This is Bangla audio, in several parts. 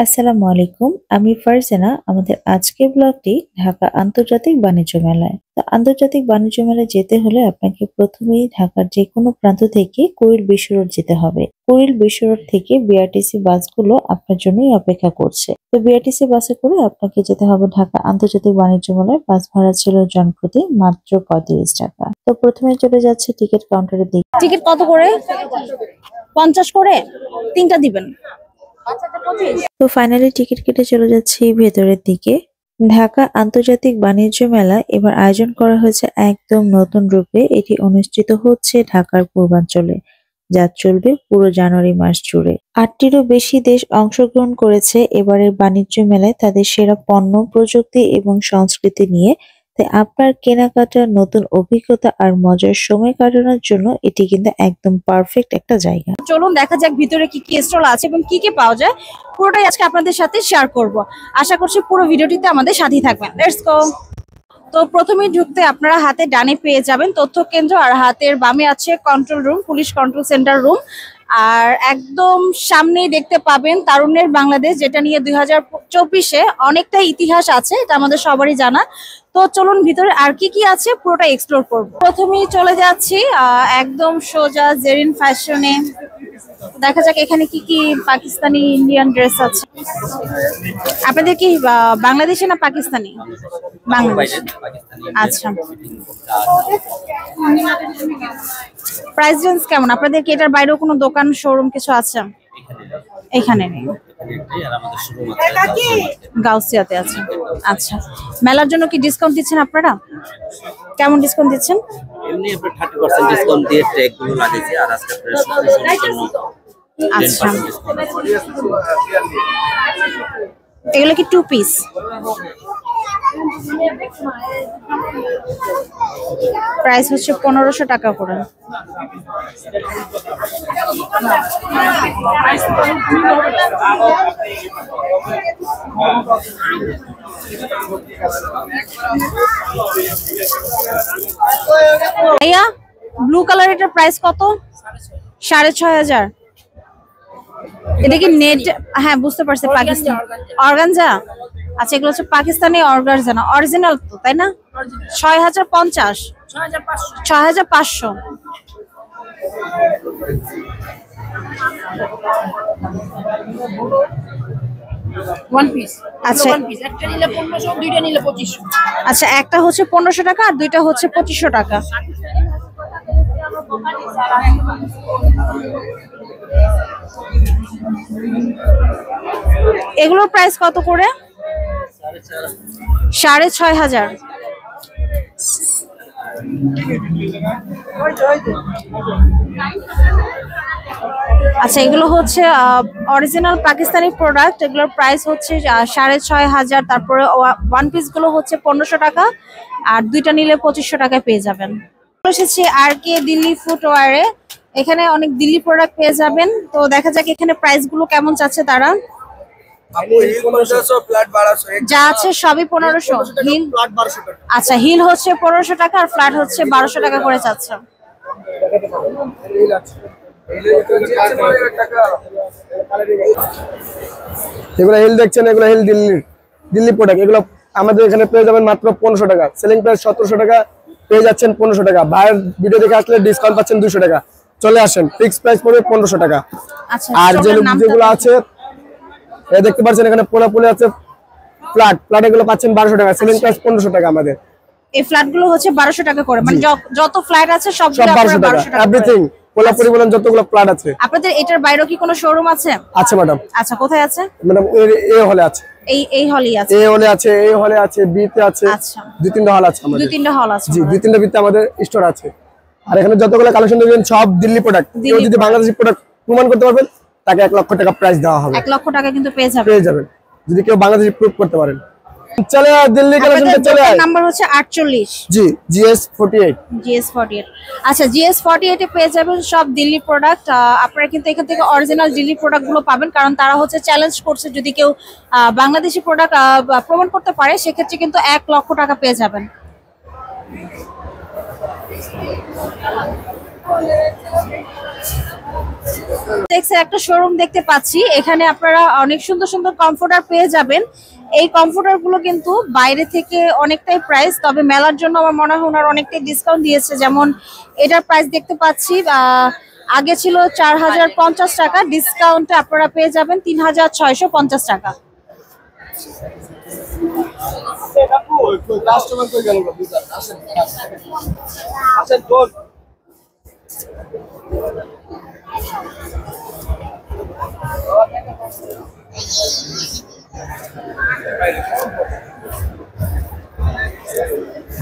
আসসালামু আলাইকুম। আমি ফারজানা। আমাদের আজকের ব্লগটি ঢাকা আন্তর্জাতিক বাণিজ্য মেলায়। তো আন্তর্জাতিক বাণিজ্য মেলায় যেতে হলে আপনাকে প্রথমেই ঢাকার যেকোনো প্রান্ত থেকে কুড়িল বিশ্ব রোড যেতে হবে। কুড়িল বিশ্ব রোড থেকে বিআরটিসি বাসগুলো আপনার জন্যই অপেক্ষা করছে। তো বিআরটিসি বাসে করে আপনাকে যেতে হবে ঢাকা আন্তর্জাতিক বাণিজ্য মেলায়। বাস ভাড়া ছিল জনপ্রতি মাত্র ৩৫ টাকা। তো প্রথমে চলে যাচ্ছে টিকিট কাউন্টারের দিকে। টিকিট কত করে? 50 করে, তিনটা দিবেন। তো ফাইনালি টিকিট কেটে চলে যাচ্ছি ভেতরের দিকে। ঢাকা আন্তর্জাতিক বাণিজ্য মেলা এবার আয়োজন করা হয়েছে একদম নতুন রূপে। এটি অনুষ্ঠিত হচ্ছে ঢাকার পূর্বাঞ্চলে, যা চলবে পুরো জানুয়ারি মাস জুড়ে। ৮টিরও বেশি দেশ অংশগ্রহণ করেছে এবারের বাণিজ্য মেলায় তাদের সেরা পণ্য, প্রযুক্তি এবং সংস্কৃতি নিয়ে। তাই আপনার কেনাকাটার নতুন অভিজ্ঞতা আর মজার সময় কাটানোর জন্য এটি কিন্তু একদম পারফেক্ট একটা জায়গা। চলুন দেখা যাক ভিতরে কি কি স্টল আছে এবং কি কি পাওয়া যায়, পুরোটাই আজকে আপনাদের সাথে শেয়ার করব। আশা করছি পুরো ভিডিওটিতে আমাদের সাথেই থাকবেন। Let's go. তো প্রথমেই ঢুকতে আপনারা হাতে ডানে পেয়ে যাবেন তথ্য কেন্দ্র, আর হাতের বামে আছে control room, police control center room. আর একদম সামনেই দেখতে পাবেন তারুণ্যের বাংলাদেশ, যেটা নিয়ে 2024-এ অনেকটা ইতিহাস আছে, এটা আমাদের সবারই জানা। তো চলুন ভিতরে আর কি কি আছে পুরোটা এক্সপ্লোর করব। প্রথমেই চলে যাচ্ছি একদম সোজা জেরিন ফ্যাশনে। দেখা যাক এখানে কি কি পাকিস্তানি ইন্ডিয়ান ড্রেস আছে। আপনাদের কি বাংলাদেশি না পাকিস্তানি? বাংলাদেশ। আচ্ছা, প্রাইস রেঞ্জ কেমন? আপনাদের কি এটার বাইরেও কোনো দোকান, শোরুম কিছু আছে? এখানে নেই, গাউসিয়াতে আছে। আচ্ছা, মেলার জন্য কি ডিসকাউন্ট দিচ্ছেন আপনারা? কেমন ডিসকাউন্ট দিচ্ছেন? এমনি আমরা 30% ডিসকাউন্ট দিয়ে ট্যাগগুলো লাগিয়েছি, আর আজকে আপনাদের জন্য আচ্ছা, এগুলো কি 2 পিস? প্রাইস হচ্ছে 1500 টাকা করে। ভাইয়া, ব্লু কালার এটার প্রাইস কত? 6500। এটা কি নেট? হ্যাঁ, বুঝতে পারছি, পাকিস্তান অর্গানজা। আচ্ছা, এগুলো হচ্ছে পাকিস্তানি অর্গানজা না, অরিজিনাল তো, তাই না? 6050, 6500। One piece. আচ্ছা, একটা নিলে 1500, দুইটা নিলে 2500। আচ্ছা, একটা হচ্ছে 1500 টাকা আর দুইটা হচ্ছে 2500 টাকা। এগুলোর প্রাইস কত করে? 6500। আচ্ছা, এগুলো হচ্ছে অরিজিনাল পাকিস্তানি প্রোডাক্ট। এগুলোর প্রাইস হচ্ছে 6500। তারপরে ওয়ান পিস গুলো হচ্ছে 1500 টাকা আর দুইটা নিলে 2500 টাকায় পেয়ে যাবেন। এসেছি আর কে দিল্লি ফুটওয়ারে। এখানে অনেক দিল্লি প্রোডাক্ট পেয়ে যাবেন। তো দেখা যাক এখানে প্রাইস গুলো কেমন চাচ্ছে তারা। যা আছে সবই 1500। হিল, আচ্ছা, হিল হচ্ছে 1500 টাকা আর ফ্ল্যাট হচ্ছে 1200 টাকা করে চাচ্ছে। এগুলো হিল দেখছেন, এগুলো হিল দিল্লি প্রোডাক্ট। এগুলো আমাদের এখানে পেয়ে যাবেন মাত্র 1500 টাকা। সেলিং প্রাইস 1700 টাকা, পেয়ে যাচ্ছেন 1500 টাকা। ভাইয়ের ভিডিও দেখে আসলে ডিসকাউন্ট পাচ্ছেন 200 টাকা। চলে আসেন, ফিক্স প্রাইস পড়বে 1500 টাকা। আর যেগুলো আছে দেখতে পাচ্ছেন এখানে পোলাপুলি আছে, ফ্ল্যাট এগুলো পাচ্ছেন 1200 টাকা। সেলিং প্রাইস 1500 টাকা আমাদের। এই ফ্ল্যাট গুলো হচ্ছে 1200 টাকা করে, মানে যত ফ্ল্যাট আছে সব 1200 টাকা এভরিথিং। পোলাপুরি বলেন যতগুলো ফ্ল্যাট আছে। আপনাদের এটার বাইরেও কি কোনো শোরুম আছে? আছে ম্যাডাম। আচ্ছা, কোথায় আছে ম্যাডাম? এই হলে আছে, এই হলই আছে, এই হলে আছে, এই হলে আছে, বিতে আছে। আচ্ছা, 2-3টা হল আছে আমাদের। 2-3টা হল আছে। জি, 2-3টা বিতে আমাদের স্টোর আছে। আর এখানে যতগুলো কালেকশন দেখবেন সব দিল্লি প্রোডাক্ট। কেউ যদি বাংলাদেশি প্রোডাক্ট প্রমাণ করতে পারবেন তাকে 1 লক্ষ টাকা প্রাইস দেওয়া হবে। 1 লক্ষ টাকা কিন্তু পেয়ে যাবেন যদি কেউ বাংলাদেশি প্রুফ করতে পারেন। চলে দিল্লি কালেকশনটা চলে আয়। নাম্বার হচ্ছে 48। জি, GS48। GS48। আচ্ছা, GS48 এ পেয়ে যাবেন সব দিল্লি প্রোডাক্ট। আপনারা কিন্তু এখান থেকে অরিজিনাল দিল্লি প্রোডাক্ট গুলো পাবেন, কারণ তারা হচ্ছে চ্যালেঞ্জ করছে যদি কেউ বাংলাদেশি প্রোডাক্ট প্রমাণ করতে পারে সেক্ষেত্রে কিন্তু 1 লক্ষ টাকা পেয়ে যাবেন। টেক্সের একটা শোরুম দেখতে পাচ্ছি, এখানে আপনারা অনেক সুন্দর সুন্দর কমফোর্টার পেয়ে যাবেন। এই কমফোর্টার গুলো কিন্তু বাইরে থেকে অনেকটাই প্রাইস, তবে মেলার জন্য আমার মনে হয় ওনারা অনেকটাই ডিসকাউন্ট দিয়েছে। যেমন এটার প্রাইস দেখতে পাচ্ছি আগে ছিল 4050 টাকা, ডিসকাউন্টে আপনারা পেয়ে যাবেন 3650 টাকা।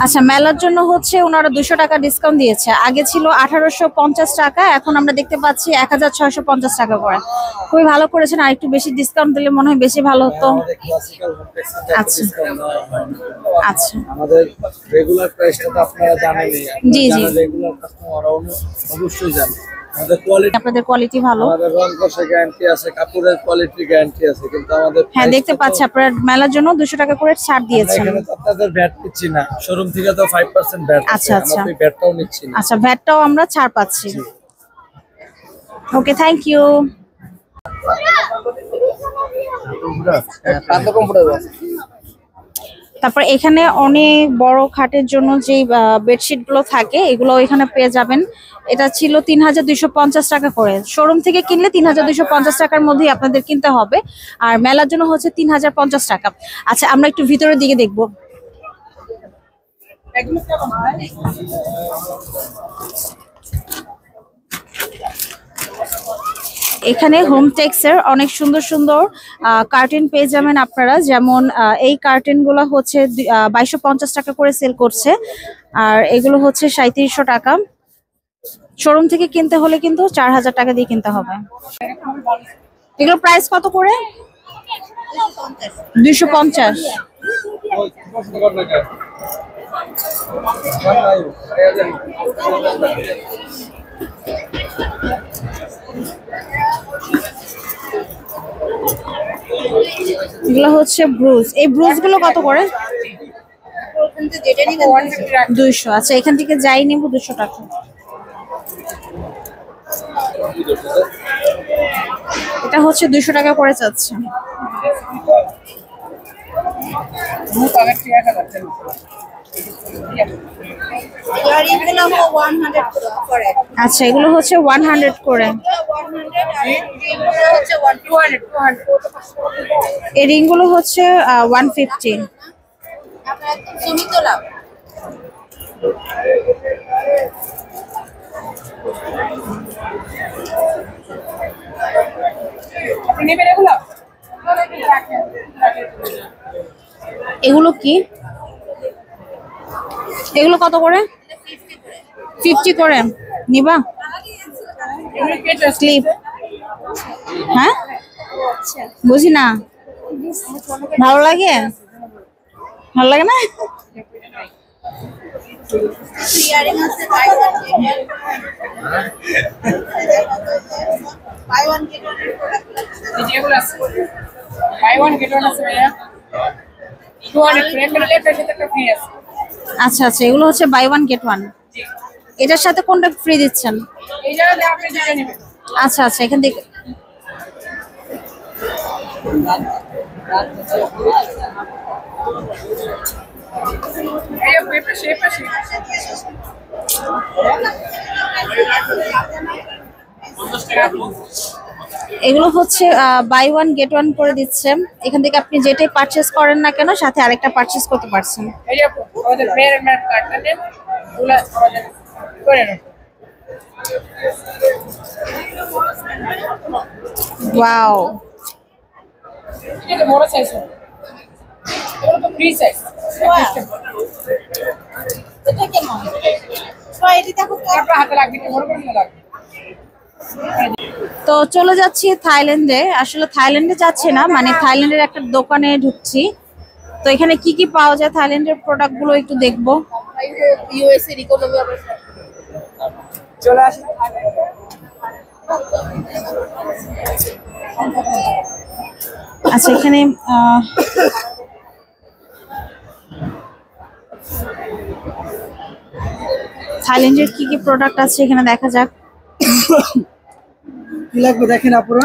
আচ্ছা, মেলার জন্য হচ্ছে ওনারা 200 টাকা ডিসকাউন্ট দিয়েছে। আগে ছিল 1850 টাকা, এখন আমরা দেখতে পাচ্ছি 1650 টাকা করে। খুবই ভালো করেছেন, আর একটু বেশি ডিসকাউন্ট দিলে মনে হয় বেশি ভালো হতো। আচ্ছা আচ্ছা, আমাদের রেগুলার প্রাইসটা তো আপনারা জানেনই। জি জি, রেগুলার কাস্টমাররা অবশ্যই জানে আমাদের কোয়ালিটি, আপনাদের কোয়ালিটি ভালো। আমাদের রং কষে গ্যারান্টি আছে, কাপড়ের কোয়ালিটি গ্যারান্টি আছে, কিন্তু আমাদের হ্যাঁ দেখতে পাচ্ছি আপনারা মেলার জন্য 200 টাকা করে ছাড় দিয়েছেন। এখানে তো আপনাদের ভ্যাট নিচ্ছি না, শোরুম থেকে তো 5% ভ্যাট আছে। আচ্ছা আচ্ছা, আমরা ভ্যাটটাও নিচ্ছি না। আচ্ছা, ভ্যাটটাও আমরা ছাড় পাচ্ছি। ওকে, থ্যাংক ইউ। তারপর এখানে অনেক বড় খাটের জন্য যে বেডশিট গুলো থাকে এগুলো এখানে পেয়ে যাবেন। এটা ছিল 3250 টাকা করে, শোরুম থেকে কিনলে 3250 টাকার মধ্যেই আপনাদের কিনতে হবে, আর মেলার জন্য হচ্ছে 3050 টাকা। আচ্ছা, আমরা একটু ভিতরের দিকে দেখবো। এখানে হোম টেক্সের অনেক সুন্দর সুন্দর কার্টেন পেয়ে যাবেন আপনারা। যেমন এই কার্টেন গুলো হচ্ছে 2250 টাকা করে সেল করছে, আর এগুলো হচ্ছে 3700 টাকা। শোরুম থেকে কিনতে হলে কিন্তু 4000 টাকা দিয়ে কিনতে হবে। এগুলো প্রাইস কত করে? 250। এগুলো হচ্ছে ব্রুজ। এই ব্রুজ গুলো কত করে? 200। আচ্ছা, এখান থেকে যাই নেব 200 টাকা। এটা হচ্ছে 200 টাকা করে চাচ্ছে। আচ্ছা, এগুলো হচ্ছে 100 করে। এই রিং গুলো হচ্ছে 150। এগুলো কি? এগুলো কত করে? 50 করে নিবা? স্লিপ? হ্যাঁ, বুঝি না। ভালো লাগে? ভালো লাগে না? আচ্ছা আচ্ছা, এগুলো হচ্ছে বাই ওয়ান গেট ওয়ান। এটার সাথে কোনটা ফ্রি দিচ্ছেন? আচ্ছা আচ্ছা, এখান থেকে এগুলো হচ্ছে বাই ওয়ান গেট ওয়ান করে দিচ্ছে। এখান থেকে আপনি যেটাই পারচেজ করেন না কেন সাথে আরেকটা পারচেজ করতে পারছেন। ওয়াও, বড় সাইজ, এটা তো ফ্রি সাইজ। এটা কেমন? এটা দেখো, আপনার হাতে লাগবে, বড় করে লাগবে। তো চলে যাচ্ছি থাইল্যান্ডে। আসলে থাইল্যান্ডে যাচ্ছি না, মানে থাইল্যান্ডের একটা দোকানে ঢুকছি। তো এখানে কি কি পাওয়া যায় থাইল্যান্ডের প্রোডাক্ট গুলো একটু দেখবো। ইউএস এর ইকোনমি চলে আসে। আচ্ছা, এখানে থাইল্যান্ডের কি কি প্রোডাক্ট আছে এখানে দেখা যাক। কি লাগবে দেখেন আপুরা,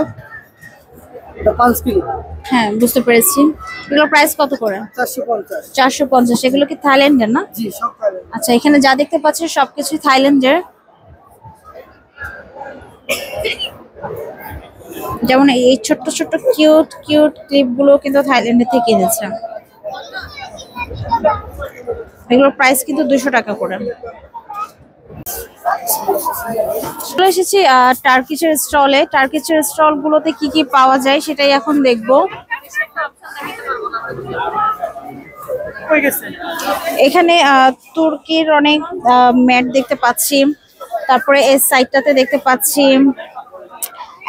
এটা 5 কিলো হ্যাঁ বুঝতে পেরেছি। এগুলো প্রাইস কত করে? 450। 450। এগুলো কি থাইল্যান্ডের না? জি সব পাবেন। আচ্ছা, এখানে যা দেখতে পাচ্ছি সবকিছু থাইল্যান্ডের। যেমন এই ছোট্ট ছোট্ট কিউট কিউট ক্লিপ গুলো কিন্তু থাইল্যান্ডের থেকে এনেছে। এগুলোর প্রাইস কিন্তু 200 টাকা করে। চলে এসেছি টার্কিশের স্টলে। টার্কিশের স্টল গুলোতে কি কি পাওয়া যায় সেটাই এখন দেখবো। এখানে তুর্কির অনেক ম্যাট দেখতে পাচ্ছি। তারপরে এই সাইডটাতে দেখতে পাচ্ছি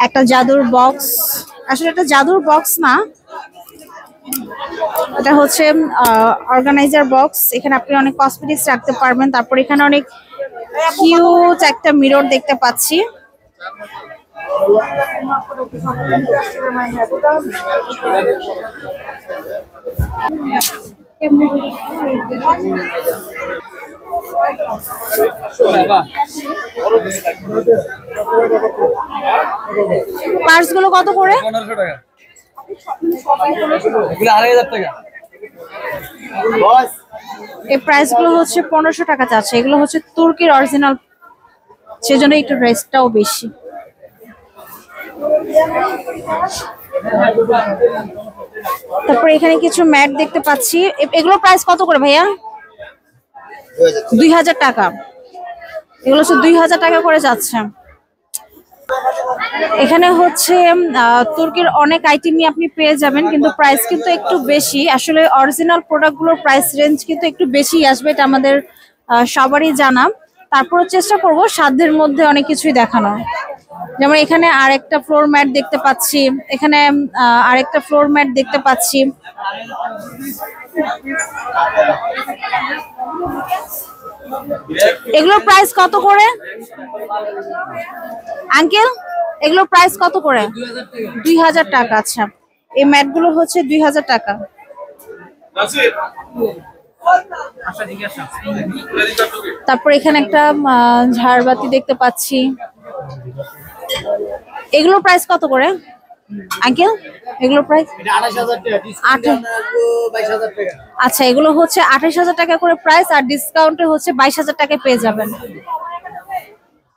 একটা জাদুর বক্স। আসলে এটা জাদুর বক্স না, এটা হচ্ছে অর্গানাইজার বক্স। এখানে আপনি অনেক কসমেটিক্স রাখতে পারবেন। তারপর এখানে অনেক কিউট একটা মিরর দেখতে পাচ্ছি। পার্স গুলো কত করে? 1500 টাকা। এগুলো 2500 টাকা। এই প্রাইস গুলো হচ্ছে 1500 টাকা চাচ্ছে। এগুলো হচ্ছে তুর্কির অরিজিনাল, সেজন্য একটু প্রাইসটাও বেশি। তারপর এখানে কিছু ম্যাট দেখতে পাচ্ছি। এগুলো প্রাইস কত করে ভাইয়া? 2000 টাকা। এগুলো হচ্ছে 2000 টাকা করে যাচ্ছে। এখানে হচ্ছে তুর্কির অনেক আইটেমই আপনি পেয়ে যাবেন, কিন্তু প্রাইস কিন্তু একটু বেশি। আসলে অরিজিনাল প্রোডাক্টগুলোর প্রাইস রেঞ্জ কিন্তু একটু বেশি আসবে, এটা আমাদের সবারই জানা। তারপর চেষ্টা করব সাধ্যের মধ্যে অনেক কিছুই দেখানো। যেমন এখানে আরেকটা ফ্লোর ম্যাট দেখতে পাচ্ছি, এখানে আরেকটা ফ্লোর ম্যাট দেখতে পাচ্ছি। এগুলোর প্রাইস কত করে আঙ্কেল? এগুলোর প্রাইস কত করে? 2000 টাকা। আচ্ছা, এই ম্যাট গুলো হচ্ছে 2000 টাকা। তারপর এখানে একটা ঝাড়বাতি দেখতে পাচ্ছি। এগুলোর প্রাইস কত করে আঙ্কেল? এগুলোর প্রাইস 28000 টাকা। আচ্ছা, এগুলো হচ্ছে 28000 টাকা করে প্রাইস, আর ডিসকাউন্টে হচ্ছে 22000 টাকায় পেয়ে যাবেন।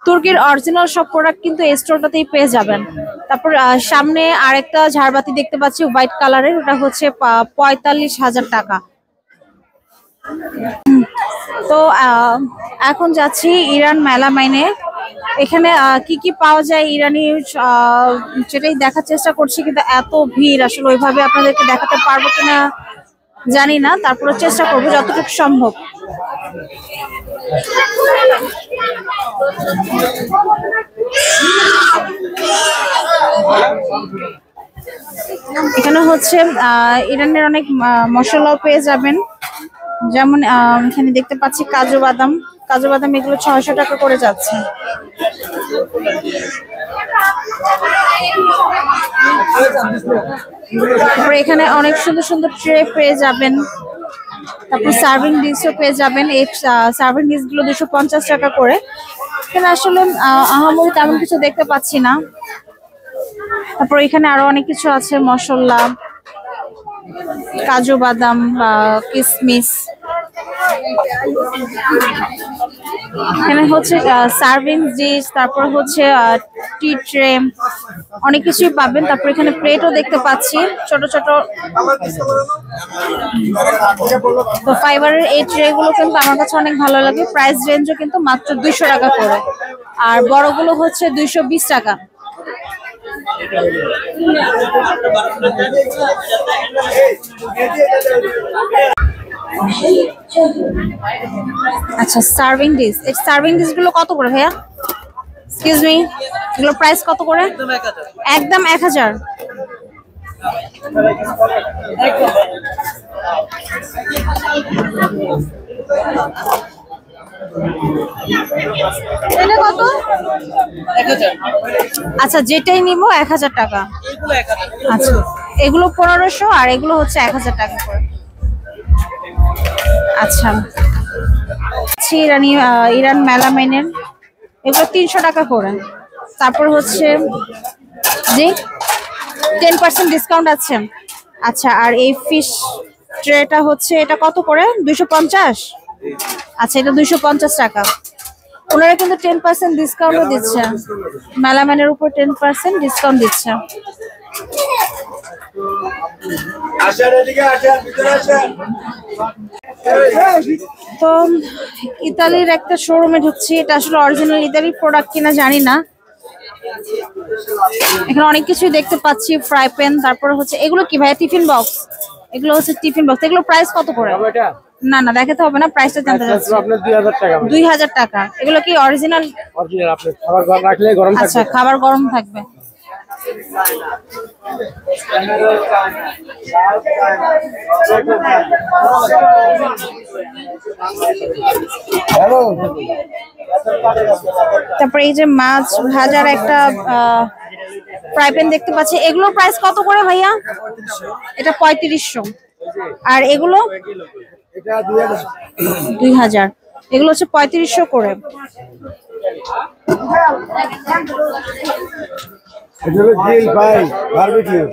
তুর্কির অরিজিনাল সব প্রোডাক্ট কিন্তু এই স্টোরটাতেই পেয়ে যাবেন। তারপর সামনে আরেকটা ঝাড়বাতি দেখতে পাচ্ছি হোয়াইট কালারের, ওটা হচ্ছে 45000 টাকা। তো এখন যাচ্ছি ইরান মেলামাইনে। এখানে কি কি পাওয়া যায় ইরানি সেটাই দেখার চেষ্টা করছি, কিন্তু এত ভিড় আসলে ওইভাবে আপনাদেরকে দেখাতে পারবো কিনা জানি না। তারপরে চেষ্টা করবো যতটুকু সম্ভব। এখানে হচ্ছে ইরানের অনেক মশলাও পেয়ে যাবেন। যেমন এখানে দেখতে পাচ্ছি কাজু বাদাম। কাজু বাদাম এগুলো 600 টাকা করে যাচ্ছে। তারপরে এখানে অনেক সুন্দর সুন্দর ট্রে পেয়ে যাবেন। তারপর সার্ভিং ডিশও পেয়ে যাবেন। এই সার্ভিং ডিশ গুলো 250 টাকা করে। এখানে আসলে আহামরি তেমন কিছু দেখতে পাচ্ছি না। তারপর এখানে আরো অনেক কিছু আছে, মশলা, কাজু বাদাম, কিশমিশ। এখানে হচ্ছে সার্ভিং ডিশ, তারপর হচ্ছে টি ট্রে, অনেক কিছুই পাবেন। তারপর এখানে প্লেটও দেখতে পাচ্ছি ছোট ছোট। তো ফাইবারের এই ট্রে গুলো কিন্তু আমার কাছে অনেক ভালো লাগে। প্রাইস রেঞ্জও কিন্তু মাত্র 200 টাকা করে, আর বড়গুলো হচ্ছে 220 টাকা। আচ্ছা, সার্ভিং ডিশ। এই সার্ভিং ডিশ গুলো কত করে ভাইয়া? এক্সকিউজ মি, এগুলো প্রাইস কত করে? একদম 1000। এটা কত? 1000। আচ্ছা, যেটাই নিবো 1000 টাকা। আচ্ছা, এগুলো 1500 আর এগুলো হচ্ছে 1000 টাকা করে। আচ্ছা, ইরান মেলামাইনের এগুলো 300 টাকা করে। তারপর হচ্ছে জি 10% ডিসকাউন্ট আছে। আচ্ছা, আর এই ফিশ ট্রেটা হচ্ছে এটা কত করে? 250। আচ্ছা, এটা 250 টাকা। ওনারা কিন্তু 10% ডিসকাউন্টও দিচ্ছে, মেলামানের উপর 10% ডিসকাউন্ট দিচ্ছে। তো ইতালির একটা শোরুমে ঢুকছি, এটা আসলে অরিজিনাল ইতালির প্রোডাক্ট কিনা জানি না। এখানে অনেক কিছুই দেখতে পাচ্ছি, ফ্রাই প্যান, তারপর হচ্ছে এগুলো কি ভাই? Tiffin box. এগুলো হচ্ছে টিফিন বক্স। এগুলো প্রাইস কত করে? না না, দেখাতে হবে না, প্রাইসটা জানতে চাচ্ছি। আপনার 2000 টাকা। 2000 টাকা। এগুলো কি অরিজিনাল? অরিজিনাল, আপনি খাবার গরম রাখলে গরম থাকবে। আচ্ছা, খাবার গরম থাকবে। তারপরে এই যে মাছ ভাজার একটা ফ্রাই প্যান দেখতে পাচ্ছি। এগুলো প্রাইস কত করে ভাইয়া? এটা 3500। আর এগুলো? এটা 2000। 2000। এগুলো হচ্ছে 3500 করে। এটা হলো গ্রিল ফ্রাই বারবিকিউ।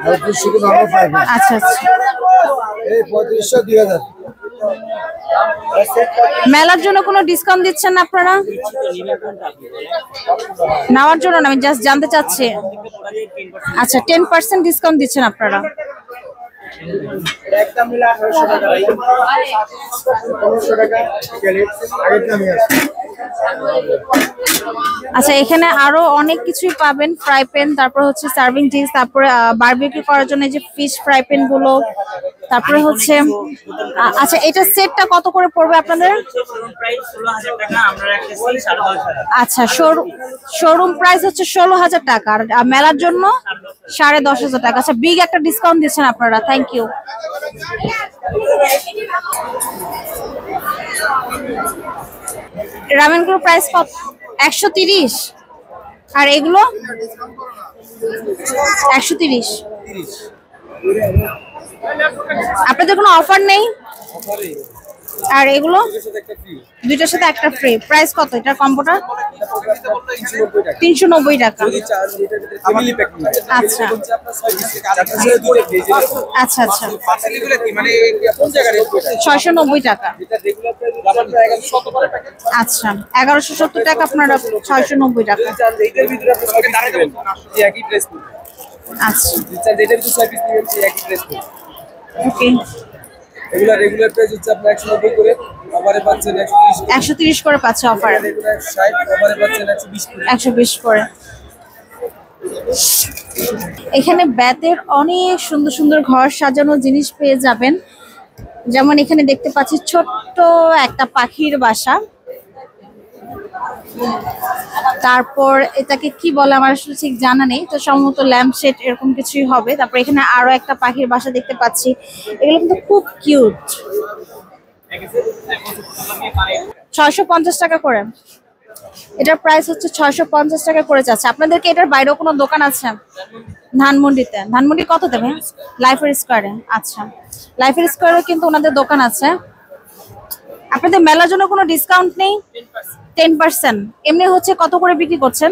আর একটু শুধু নরমাল ফ্রাই। আচ্ছা আচ্ছা। এই 3500 2000। মেলার জন্য কোনো ডিসকাউন্ট দিচ্ছেন না আপনারা? নেওয়ার জন্য না, আমি জাস্ট জানতে চাচ্ছি। আচ্ছা, 10% ডিসকাউন্ট দিচ্ছেন আপনারা। একদম মিলে 1800 টাকা। 1500 টাকা আগের দামই আছে। আচ্ছা, এখানে আরো অনেক কিছুই পাবেন, ফ্রাই প্যান, তারপর হচ্ছে সার্ভিং ডিশ, তারপরে বারবিকিউ করার জন্য যে ফিশ ফ্রাই প্যান গুলো, তারপরে হচ্ছে আচ্ছা, এটা সেটটা কত করে পড়বে আপনাদের? আচ্ছা, শোরুম প্রাইস হচ্ছে 16000 টাকা, আর মেলার জন্য 10500 টাকা। আচ্ছা, বিগ একটা ডিসকাউন্ট দিচ্ছেন আপনারা, থ্যাংক ইউ। রামেনগুলোর প্রাইস কত? 130। আর এগুলো 130। আপনাদের কোনো অফার নেই? আর এগুলো দুইটার সাথে একটা ফ্রি। প্রাইস কত এটার কম্বোটা? 390 টাকা। আচ্ছা আচ্ছা আচ্ছা, 690 টাকা। আচ্ছা, 1170 টাকা আপনারা, 690 টাকা। আচ্ছা, ওকে। এগুলা রেগুলার প্রাইস হচ্ছে আপনার 190 করে, অফারে পাচ্ছেন 130 করে। 130 করে পাচ্ছে অফার, রেগুলার 60, অফারে পাচ্ছেন 120 করে। 120 করে। এখানে বেতের অনেক সুন্দর সুন্দর ঘর সাজানোর জিনিস পেয়ে যাবেন। যেমন এখানে দেখতে পাচ্ছি ছোট্ট একটা পাখির বাসা, তারপর এটাকে কি বলে আমার আসলে ঠিক জানা নেই, তো সম্ভবত ল্যাম্পশেড এরকম কিছুই হবে। তারপর এখানে আরো একটা পাখির বাসা দেখতে পাচ্ছি, এগুলো কিন্তু খুব কিউট। 650 টাকা করে এটার প্রাইস হচ্ছে, 650 টাকা করে যাচ্ছে। আপনাদেরকে এটার বাইরেও কোনো দোকান আছে? ধানমন্ডিতে। ধানমন্ডি কত দেবে? লাইফের স্কোয়ারে। আচ্ছা, লাইফের স্কোয়ারেও কিন্তু ওনাদের দোকান আছে। আপনাদের মেলার জন্য কোনো ডিসকাউন্ট নেই? 10%। এমনি হচ্ছে কত করে বিক্রি করছেন?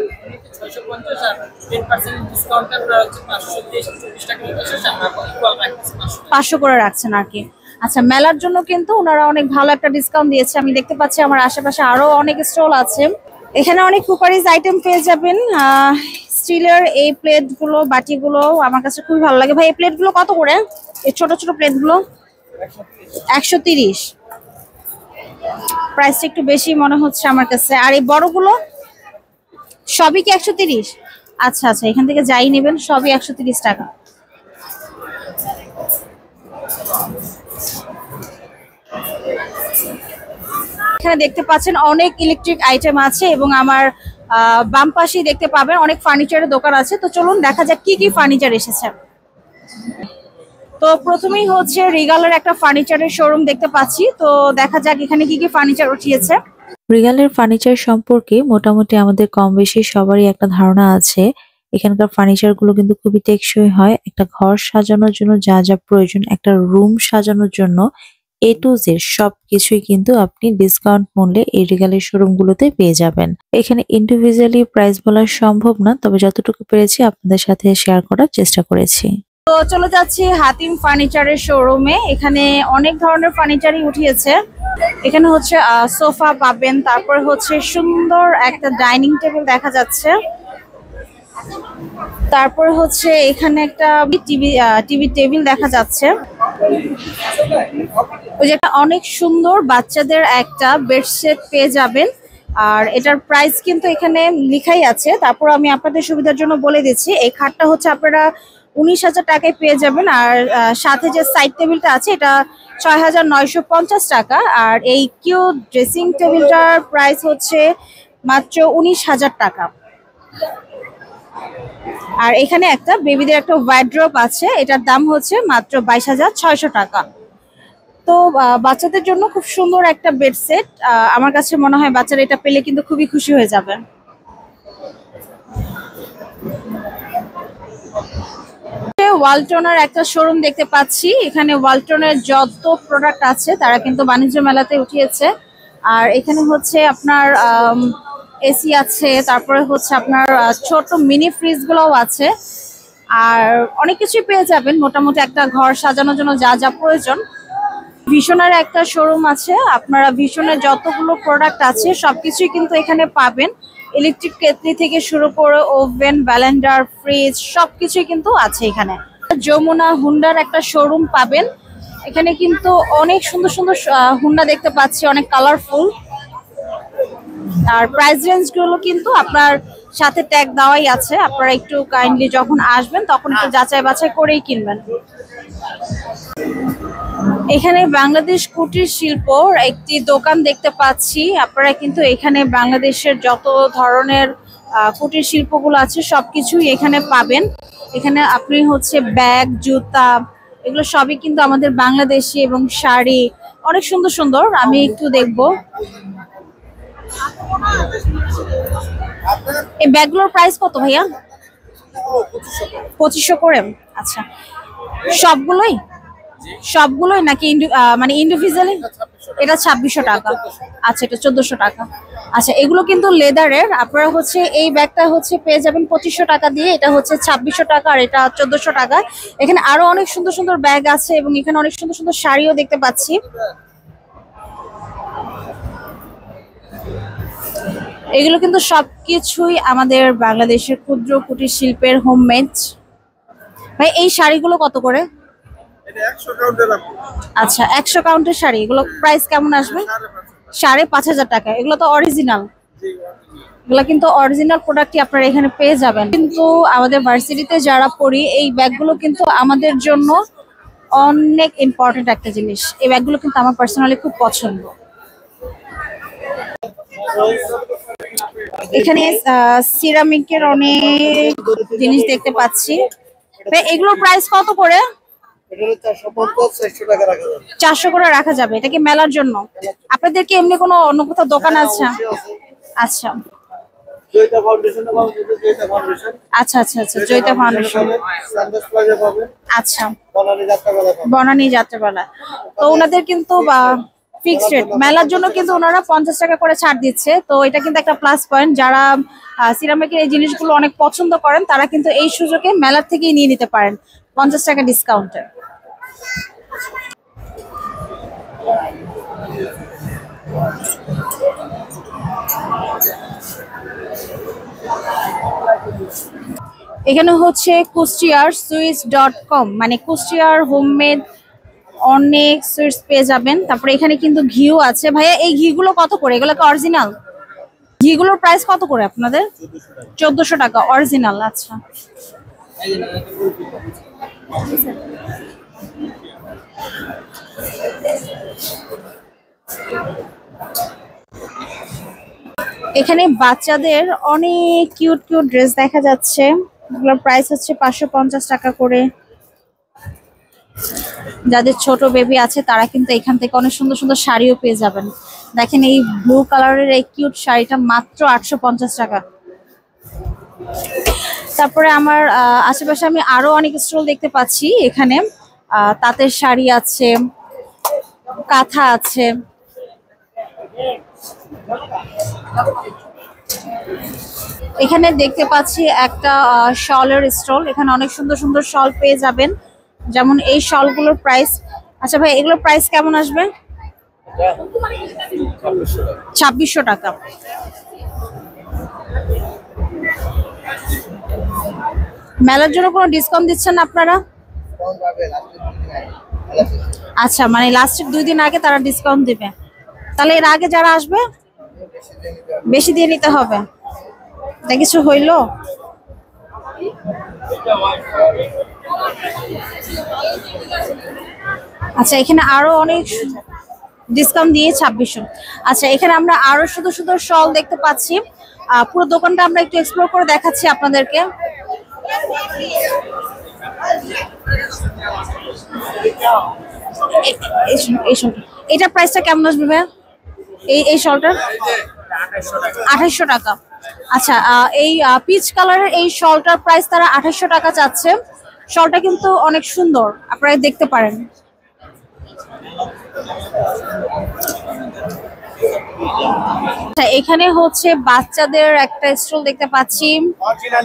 500 করে রাখছেন আর কি। আচ্ছা, মেলার জন্য কিন্তু ওনারা অনেক ভালো একটা ডিসকাউন্ট দিয়েছে। আমি দেখতে পাচ্ছি আমার আশেপাশে আরো অনেক স্টল আছে। এখানে অনেক কুকারিজ আইটেম পেয়ে যাবেন। স্টিলের এই প্লেট গুলো, বাটিগুলো আমার কাছে খুবই ভালো লাগে। ভাই, এই প্লেট গুলো কত করে? এই ছোট ছোট প্লেট গুলো 130। প্রাইসটা একটু বেশি মনে হচ্ছে আমার কাছে। আর এই বড়গুলো সবই কি 130? আচ্ছা আচ্ছা, এখান থেকে যাই নেবেন সবই 130 টাকা। এখানে দেখতে পাচ্ছেন অনেক ইলেকট্রিক আইটেম আছে, এবং আমার বাম পাশেই দেখতে পাবেন অনেক ফার্নিচারের দোকান আছে। তো চলুন দেখা যাক কি কি ফার্নিচার এসেছে। তো প্রথমেই হচ্ছে রিগালের একটা ফার্নিচারের শোরুম দেখতে পাচ্ছি, তো দেখা যাক এখানে কি কি ফার্নিচার উঠিয়েছে। রিগালের ফার্নিচার সম্পর্কে মোটামুটি আমাদের কম বেশি সবারই একটা ধারণা আছে। এখানকার ফার্নিচার গুলো কিন্তু খুবই টেকসই হয়। একটা ঘর সাজানোর জন্য যা যা প্রয়োজন, একটা রুম সাজানোর জন্য A to Z সবকিছুই কিন্তু আপনি ডিসকাউন্ট মূল্যে এই রিগালের শোরুমগুলোতে পেয়ে যাবেন। এখানে ইন্ডিভিজুয়ালি প্রাইস বলা সম্ভব না, তবে যতটুকু পেরেছি আপনাদের সাথে শেয়ার করার চেষ্টা করেছি। তো চলে যাচ্ছি হাতিম ফার্নিচারের শোরুমে। এখানে অনেক ধরনের ফার্নিচারই উঠিয়েছে। এখানে হচ্ছে সোফা পাবেন, তারপরে হচ্ছে সুন্দর একটা ডাইনিং টেবিল দেখা যাচ্ছে, তারপরে হচ্ছে এখানে একটা টিভি টেবিল দেখা যাচ্ছে। ওই যে অনেক সুন্দর বাচ্চাদের একটা বেডশিট পেয়ে যাবেন, আর এটার প্রাইস কিন্তু এখানে লেখাই আছে। তারপর আমি আপনাদের সুবিধার জন্য বলে দিচ্ছি, এই খাটটা হচ্ছে আপনারা 19,000 টাকায় পেয়ে যাবেন, আর সাথে যে সাইড টেবিলটা আছে এটা 6,950 টাকা, আর এই কিউ ড্রেসিং টেবিলটার প্রাইস হচ্ছে মাত্র 19,000 টাকা। আর এখানে একটা বেবিদের একটা ওয়ার্ড্রপ আছে, এটার দাম হচ্ছে মাত্র 22,600 টাকা। তো বাচ্চাদের জন্য খুব সুন্দর একটা বেড সেট, আমার কাছে মনে হয় বাচ্চারা এটা পেলে কিন্তু খুবই খুশি হয়ে যাবে। ওয়ালটনের একটা শোরুম দেখতে পাচ্ছি। এখানে ওয়ালটনের যত প্রোডাক্ট আছে তারা কিন্তু বাণিজ্য মেলাতে উঠিয়েছে। আর এখানে হচ্ছে আপনার এসি আছে, তারপরে হচ্ছে আপনার ছোট মিনি ফ্রিজ গুলোও আছে, আর অনেক কিছুই পেয়ে যাবেন। মোটামুটি একটা ঘর সাজানোর জন্য যা যা প্রয়োজন। ভিশনের একটা শোরুম আছে, আপনারা ভিশনের যতগুলো প্রোডাক্ট আছে সবকিছুই কিন্তু এখানে পাবেন। ইলেকট্রিক কেটলি থেকে শুরু করে ওভেন, ব্লেন্ডার, ফ্রিজ সবকিছুই কিন্তু আছে এখানে। যমুনা হুন্ডার একটা শোরুম পাবেন, এখানে কিন্তু অনেক সুন্দর সুন্দর হুন্ডা দেখতে পাচ্ছি, অনেক কালারফুল। আর প্রাইস রেঞ্জ গুলো কিন্তু আপনার সাথে ট্যাগ দেওয়াই আছে, আপনারা একটু কাইন্ডলি যখন আসবেন তখন একটু যাচাই বাছাই করেই কিনবেন। এখানে বাংলাদেশ কুটির শিল্পর একটি দোকান দেখতে পাচ্ছি। আপনারা কিন্তু এখানে বাংলাদেশের যত ধরনের কুটির শিল্পগুলো আছে সবকিছুই এখানে পাবেন। এখানে আপনি হচ্ছে ব্যাগ, জুতা, এগুলো সবই কিন্তু আমাদের বাংলাদেশি, এবং শাড়ি অনেক সুন্দর সুন্দর। আমি একটু দেখবো এই ব্যাগগুলোর প্রাইস কত ভাইয়া? 2500 করে। আচ্ছা, সবগুলোই নাকি মানে ইন্ডিভিজুয়ালি? এটা 2600 টাকা। আচ্ছা, এটা 1400 টাকা। আচ্ছা, এগুলো কিন্তু লেদারের। আপনারা হচ্ছে এই ব্যাগটা হচ্ছে পেয়ে যাবেন 2500 টাকা দিয়ে, এটা হচ্ছে 2600 টাকা, আর এটা 1400 টাকা। এখানে আরো অনেক সুন্দর সুন্দর ব্যাগ আছে, এবং এখানে অনেক সুন্দর সুন্দর শাড়িও দেখতে পাচ্ছি। এগুলো কিন্তু সবকিছুই আমাদের বাংলাদেশের ক্ষুদ্র কুটির শিল্পের হোমমেড। ভাই, এই শাড়িগুলো কত করে? আচ্ছা, 100 কাউন্টের শাড়ি। এগুলো প্রাইস কেমন আসবে? 5,500 টাকা। এগুলো তো অরিজিনাল, এগুলো কিন্তু অরিজিনাল প্রোডাক্টই আপনারা এখানে পেয়ে যাবেন। কিন্তু আমাদের ভার্সিটিতে যারা পড়ি, এই ব্যাগগুলো কিন্তু আমাদের জন্য অনেক ইম্পর্টেন্ট একটা জিনিস। এই ব্যাগগুলো কিন্তু আমার পার্সোনালি খুব পছন্দ। এখানে সিরামিকের অনেক জিনিস দেখতে পাচ্ছি। এগুলোর প্রাইস কত করে? 400 করে রাখা যাবে। এটা কি মেলার জন্য? আপনাদের কি এমনি কোনো অন্য কোথাও দোকান আছে? আচ্ছা আচ্ছা আচ্ছা আচ্ছা, জয়িতা ফাউন্ডেশন। আচ্ছা, বনানী যাত্রাপালা। তো ওনাদের কিন্তু ফিক্সড রেট, মেলার জন্য কিন্তু ওনারা 50 টাকা করে ছাড় দিচ্ছে। তো এটা কিন্তু একটা প্লাস পয়েন্ট। যারা সিরামিকের এই জিনিসগুলো অনেক পছন্দ করেন তারা কিন্তু এই সুযোগে মেলার থেকেই নিয়ে নিতে পারেন 50 টাকা ডিসকাউন্টে। এখানে হচ্ছে কুষ্টিয়ার সুইটস.com, মানে কুষ্টিয়ার হোমমেড অনেক সুইটস পেয়ে যাবেন। তারপরে এখানে কিন্তু ঘিও আছে। ভাইয়া, এই ঘিগুলো কত করে? এগুলো কি অরিজিনাল? ঘিগুলোর প্রাইস কত করে আপনাদের? 1400 টাকা অরিজিনাল। আচ্ছা, এখানে বাচ্চাদের অনেক কিউট কিউট ড্রেস দেখা যাচ্ছে। এগুলোর প্রাইস হচ্ছে 550 টাকা করে। যাদের ছোট বেবি আছে তারা কিন্তু এখান থেকে অনেক সুন্দর সুন্দর শাড়িও পেয়ে যাবেন। দেখেন, এই ব্লু কালারের এই কিউট শাড়িটা মাত্র 850 টাকা। তারপরে আমার আশেপাশে আমি আরো অনেক স্টল দেখতে পাচ্ছি। এখানে তাঁতের শাড়ি আছে, কাঁথা আছে। এখানে দেখতে পাচ্ছি একটা শলের স্টল। এখানে অনেক সুন্দর সুন্দর শল পেয়ে যাবেন, যেমন এই শলগুলোর প্রাইস। আচ্ছা ভাই, এগুলোর প্রাইস কেমন আসবে? 2600 টাকা। মেলার জন্য কোনো ডিসকাউন্ট দিচ্ছেন না আপনারা? আচ্ছা, মানে লাস্টের 2 দিন আগে তারা ডিসকাউন্ট দিবে। তাহলে এর আগে যারা আসবে বেশি দিয়ে নিতে হবে। তা কিছু হইলো? আচ্ছা, এখানে আরো অনেক ডিসকাউন্ট দিয়ে 2600। আচ্ছা, এখানে আমরা আরো সুন্দর সুন্দর শল দেখতে পাচ্ছি। পুরো দোকানটা আমরা একটু এক্সপ্লোর করে দেখাচ্ছি আপনাদেরকে। এটা প্রাইসটা কেমন আসবে ভাই? এই শলটার 2800 টাকা। আচ্ছা, এই পিচ কালারের এই শলটার প্রাইস তারা 2800 টাকা চাচ্ছে। শলটা কিন্তু অনেক সুন্দর, আপনারা দেখতে পারেন। এখানে হচ্ছে বাচ্চাদের একটা স্টল দেখতে পাচ্ছি।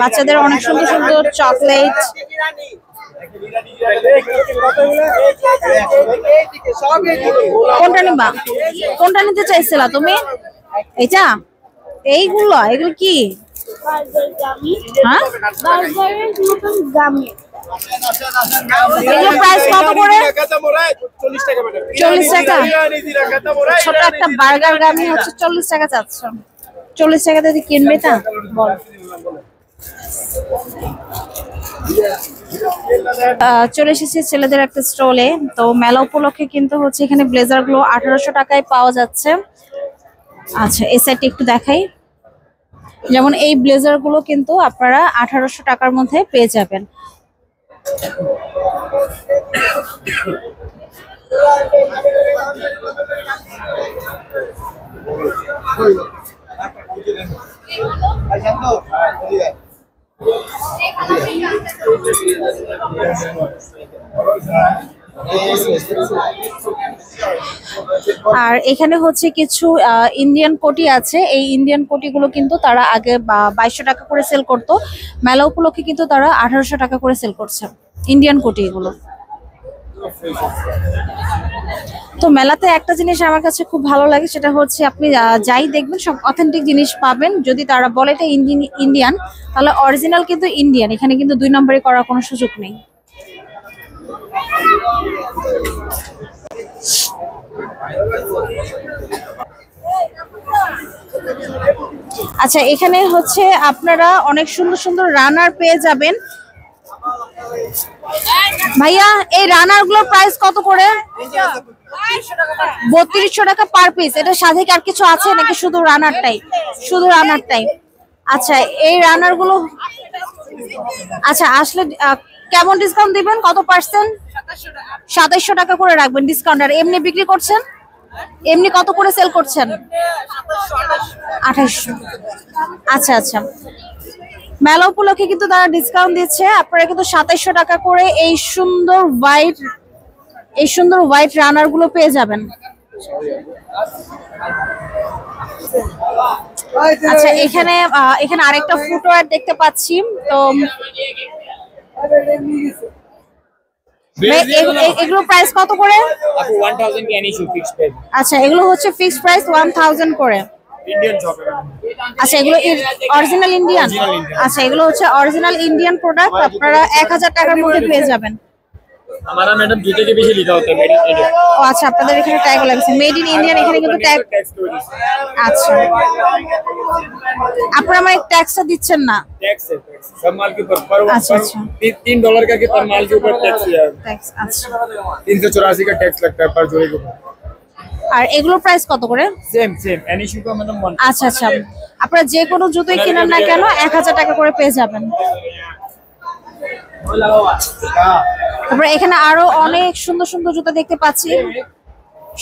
বাচ্চাদের অনেক সুন্দর সুন্দর চকলেট। কোনটা নিবা? কোনটা নিতে চাইছিলা তুমি? এটা? এগুলো কি? হ্যাঁ, এগুলো প্রাইস কত করে? 40 টাকা। ছোট একটা বার্গার গামি হচ্ছে 40 টাকা চাচ্ছে। 40 টাকা যদি কিনবে তা বল। চলে এসেছি ছেলেদের একটা স্টলে। তো মেলা উপলক্ষে কিন্তু হচ্ছে এখানে ব্লেজার গুলো 1800 টাকায় পাওয়া যাচ্ছে। আচ্ছা, এই সাইডটা একটু দেখাই। যেমন এই ব্লেজার গুলো কিন্তু আপনারা 1800 টাকার মধ্যে পেয়ে যাবেন। আর এখানে হচ্ছে কিছু ইন্ডিয়ান কোটি আছে। এই ইন্ডিয়ান কোটি গুলো কিন্তু তারা আগে 2200 টাকা করে সেল করতো। মেলা উপলক্ষে কিন্তু তারা 1800 টাকা করে সেল করছে ইন্ডিয়ান কোটি এগুলো। তো মেলাতে একটা জিনিস আমার কাছে খুব ভালো লাগে, সেটা হচ্ছে আপনি যাই দেখবেন সব অথেন্টিক জিনিস পাবেন। যদি তারা বলে এটা ইন্ডিয়ান, তাহলে অরিজিনাল কিন্তু ইন্ডিয়ান। এখানে কিন্তু 2 নম্বরে করার কোনো সুযোগ নেই। আচ্ছা, এখানে হচ্ছে আপনারা অনেক সুন্দর সুন্দর রানার পেয়ে যাবেন। ভাইয়া, এই রানার গুলোর প্রাইস কত করে? 3200 টাকা পার পিস। এটা সাথে আর কিছু আছে নাকি শুধু রানারটাই? শুধু রানারটাই। আচ্ছা, এই রানার গুলো আচ্ছা আসলে কেমন ডিসকাউন্ট দিবেন? কত পার্সেন্ট? 2700 টাকা করে রাখবেন ডিসকাউন্ট। আর এমনি বিক্রি করছেন? এমনি কত করে সেল করছেন? 2800। আচ্ছা আচ্ছা, মেলা উপলক্ষে কিন্তু তারা ডিসকাউন্ট দিচ্ছে। আপনারা কিন্তু 2700 টাকা করে এই সুন্দর হোয়াইট রানার গুলো পেয়ে যাবেন। আচ্ছা, এখানে আরেকটা ফুটওয়্যার দেখতে পাচ্ছি। তো এগুলো প্রাইস কত করে? 1000 can issue fixed price. আচ্ছা, এগুলো হচ্ছে ফিক্সড প্রাইস 1000 করে। Indian shop. আচ্ছা, এগুলো অরিজিনাল ইন্ডিয়ান? আচ্ছা, এগুলো হচ্ছে অরিজিনাল ইন্ডিয়ান প্রোডাক্ট। আপনারা 1000 টাকার মধ্যে পেয়ে যাবেন। हमारा मैडम जूते के पीछे लिखा होता है मेड इन इंडिया। ও আচ্ছা, আপনাদের এখানে ট্যাগ লাগছে মেড ইন ইন্ডিয়ান। এখানে কিন্তু ট্যাগ। আচ্ছা, আপনারা আমার ট্যাক্সটা দিচ্ছেন না? टैक्स है, सब माल के ऊपर पर अच्छा, अच्छा। $3 का के पर माल के ऊपर टैक्स है। ট্যাক্স। আচ্ছা, 384 का टैक्स लगता है पर जोड़े के ऊपर। আর এগুলোর প্রাইস কত করে? सेम एनी इशू का मतलब 1। আচ্ছা আচ্ছা, আপনারা যে কোনো জুতোই কিনেন না কেন 1000 টাকা করে পেয়ে যাবেন। তারপরে এখানে আরো অনেক সুন্দর সুন্দর জুতো দেখতে পাচ্ছি।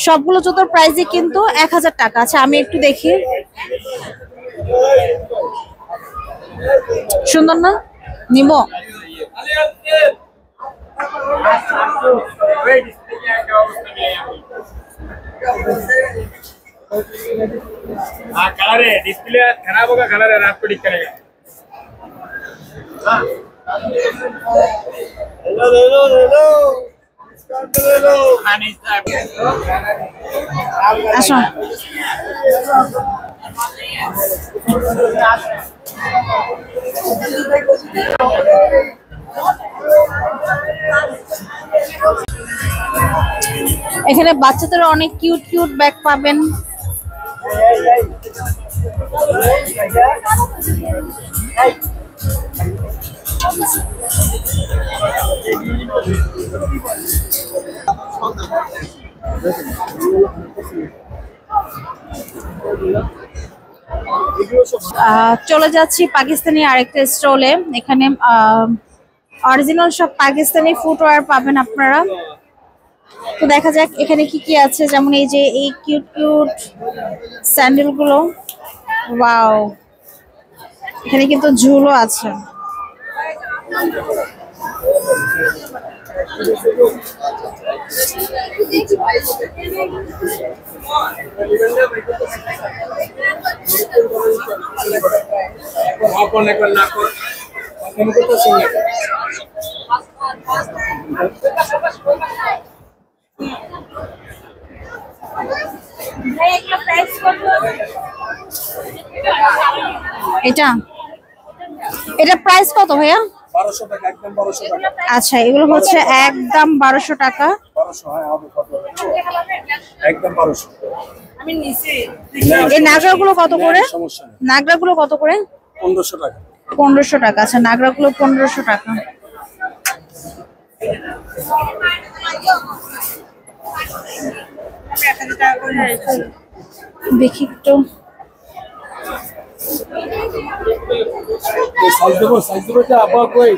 সবগুলো জুতোর প্রাইসই কিন্তু 1000 টাকা। আচ্ছা, আমি একটু দেখি। সুন্দর না? নিব। हाँ कलर है, डिस्प्ले खराब होगा, कलर है, रात को ठीक करेगा। আসো এখানে বাচ্চাদের অনেক কিউট কিউট ব্যাগ পাবেন। চলে যাচ্ছি পাকিস্তানি আরেকটা স্টলে। এখানে অরিজিনাল সব পাকিস্তানি ফুটওয়্যার পাবেন আপনারা। তো দেখা যাক এখানে কি কি আছে, যেমন এই যে এই কিউট কিউট স্যান্ডেল গুলো, ওয়াও, এখানে কিন্তু ঝুলও আছে। এটা এটা প্রাইস কত ভাইয়া? 1200 টাকা, একদম 1200 টাকা। আচ্ছা, এগুলো হচ্ছে একদম 1200 টাকা। 1200, হ্যাঁ হবে, কত একদম 1200। আমি নিছি এই নাগরাগুলো কত করে? সমস্যা নেই, নাগরাগুলো কত করে? 1500 টাকা। 1500 টাকা। আচ্ছা, নাগরাগুলো 1500 টাকা। দেখি একটু, সাইজ দেবো যা আবার কই।